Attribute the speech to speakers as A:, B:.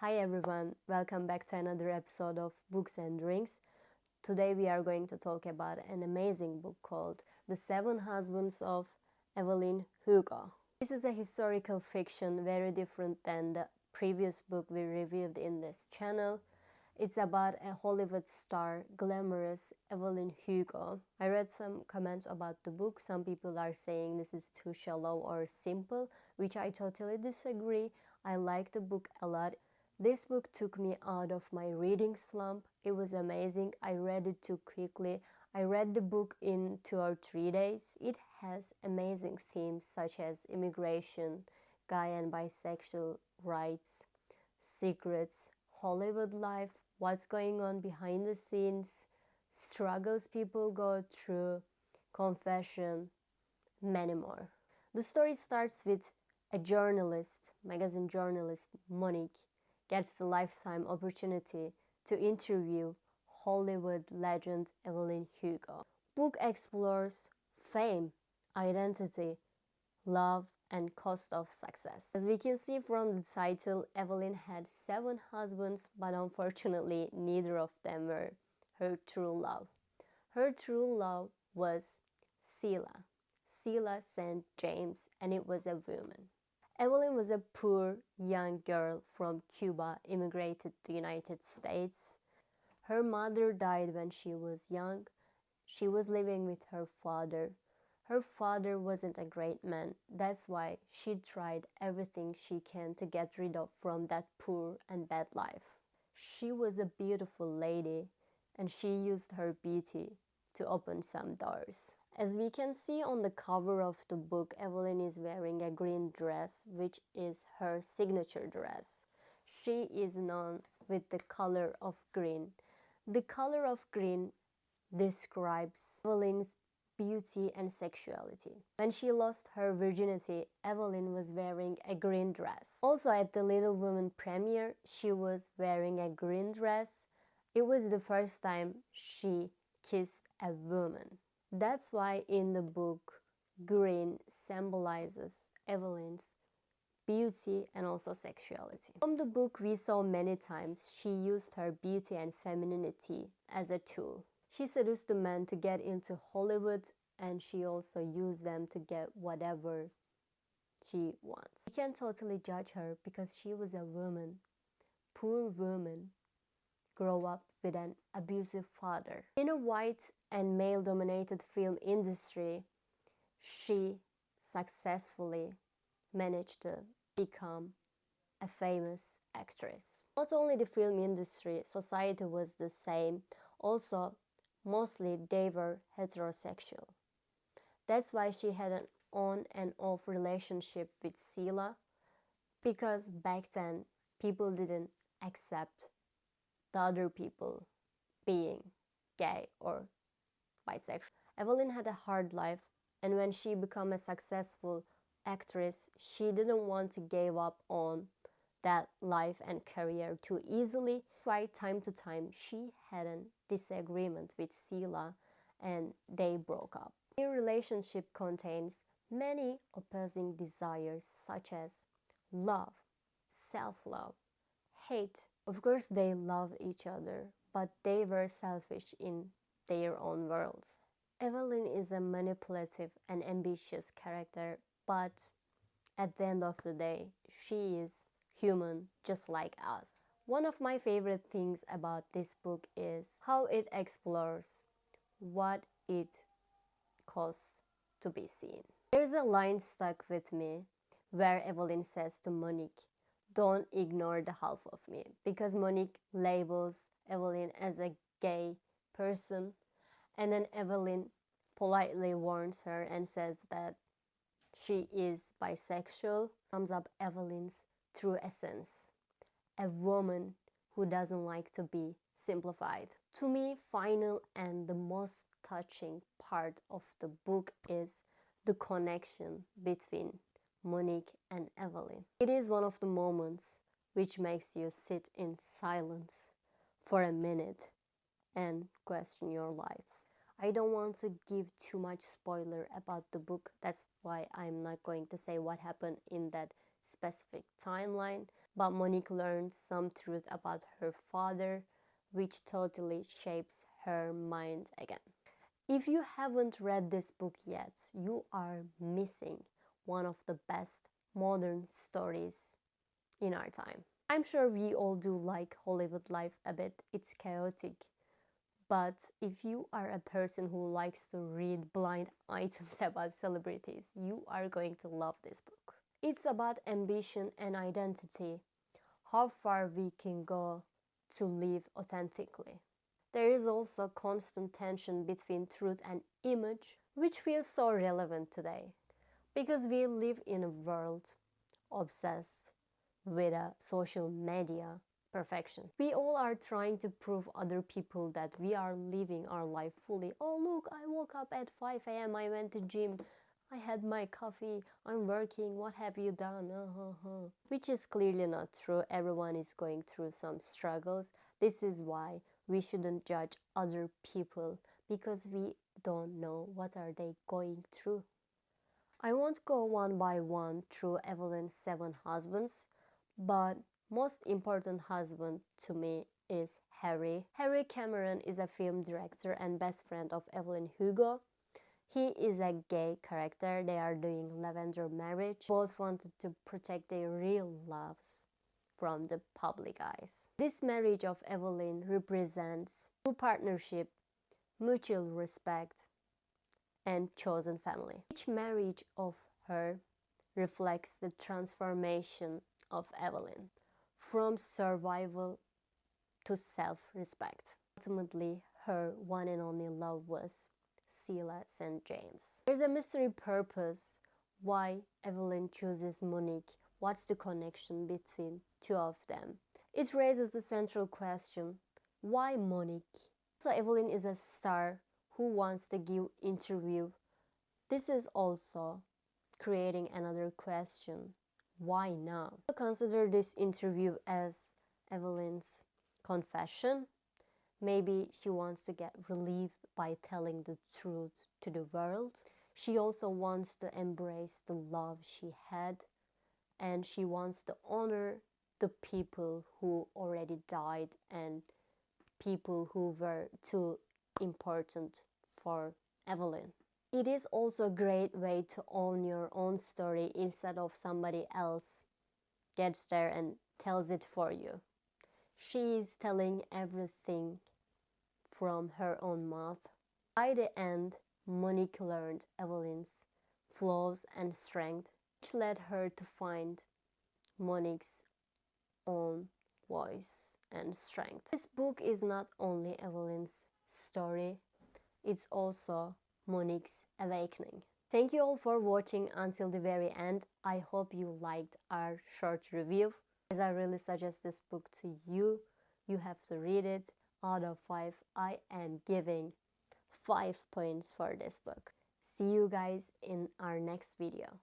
A: Hi everyone, welcome back to another episode of Books and Drinks. Today we are going to talk about an amazing book called The Seven Husbands of Evelyn Hugo. This is a historical fiction very different than the previous book we reviewed in this channel. It's about a Hollywood star, glamorous Evelyn Hugo. I read some comments about the book. Some people are saying this is too shallow or simple, which I totally disagree. I like the book a lot. This book took me out of my reading slump. It was amazing. I read it too quickly. I read the book in 2 or 3 days. It has amazing themes such as immigration, gay and bisexual rights, secrets, Hollywood life, what's going on behind the scenes, struggles people go through, confession, many more. The story starts with a journalist, magazine journalist, Monique, gets the lifetime opportunity to interview Hollywood legend Evelyn Hugo. Book explores fame, identity, love, and cost of success. As we can see from the title, Evelyn had 7 husbands, but unfortunately neither of them were her true love. Her true love was Sheila St. James, and it was a woman. Evelyn was a poor young girl from Cuba, immigrated to the United States. Her mother died when she was young. She was living with her father. Her father wasn't a great man. That's why she tried everything she can to get rid of from that poor and bad life. She was a beautiful lady, and she used her beauty to open some doors. As we can see on the cover of the book, Evelyn is wearing a green dress, which is her signature dress. She is known with the color of green. The color of green describes Evelyn's beauty and sexuality. When she lost her virginity, Evelyn was wearing a green dress. Also at the Little Women premiere, she was wearing a green dress. It was the first time she kissed a woman. That's why in the book, green symbolizes Evelyn's beauty and also sexuality. From the book, we saw many times she used her beauty and femininity as a tool. She seduced the men to get into Hollywood, and she also used them to get whatever she wants. You can't totally judge her because she was a woman, poor woman, grow up with an abusive father. In a white and male-dominated film industry, she successfully managed to become a famous actress. Not only the film industry, society was the same. Also, mostly they were heterosexual. That's why she had an on and off relationship with Sheila, because back then people didn't accept the other people being gay or bisexual. Evelyn had a hard life, and when she became a successful actress, she didn't want to give up on that life and career too easily. That's why time to time she had a disagreement with Sheila and they broke up. Their relationship contains many opposing desires such as love, self-love, hate. Of course they loved each other, but they were selfish in their own worlds. Evelyn is a manipulative and ambitious character, but at the end of the day, she is human just like us. One of my favorite things about this book is how it explores what it costs to be seen. There's a line stuck with me where Evelyn says to Monique, "Don't ignore the half of me," because Monique labels Evelyn as a gay person, and then Evelyn politely warns her and says that she is bisexual. Comes up Evelyn's true essence, a woman who doesn't like to be simplified. To me, final and the most touching part of the book is the connection between Monique and Evelyn. It is one of the moments which makes you sit in silence for a minute and question your life. I don't want to give too much spoiler about the book. That's why I'm not going to say what happened in that specific timeline. but Monique learns some truth about her father, which totally shapes her mind again. If you haven't read this book yet, you are missing one of the best modern stories in our time. I'm sure we all do like Hollywood life a bit. It's chaotic. But if you are a person who likes to read blind items about celebrities, you are going to love this book. It's about ambition and identity, how far we can go to live authentically. There is also constant tension between truth and image, which feels so relevant today, because we live in a world obsessed with a social media perfection. We all are trying to prove other people that we are living our life fully. Oh look, I woke up at 5 a.m. I went to gym. I had my coffee. I'm working. What have you done? Which is clearly not true. Everyone is going through some struggles. This is why we shouldn't judge other people, because we don't know what are they going through. I won't go one by one through Evelyn's 7 husbands, but most important husband to me is Harry. Harry Cameron is a film director and best friend of Evelyn Hugo. He is a gay character. They are doing lavender marriage. Both wanted to protect their real loves from the public eyes. This marriage of Evelyn represents true partnership, mutual respect, and chosen family. Each marriage of her reflects the transformation of Evelyn from survival to self-respect. Ultimately, her one and only love was Sheila St. James. There's a mystery purpose why Evelyn chooses Monique. What's the connection between two of them? It raises the central question, why Monique? So Evelyn is a star who wants to give interview. This is also creating another question, why now? Consider this interview as Evelyn's confession. Maybe she wants to get relieved by telling the truth to the world. She also wants to embrace the love she had, and she wants to honor the people who already died and people who were too important for Evelyn. It is also a great way to own your own story instead of somebody else gets there and tells it for you. She is telling everything from her own mouth. By the end, Monique learned Evelyn's flaws and strength, which led her to find Monique's own voice and strength. This book is not only Evelyn's story, it's also Monique's awakening. Thank you all for watching until the very end. I hope you liked our short review. As I really suggest this book to you, you have to read it. Out of 5, I am giving 5 points for this book. See you guys in our next video.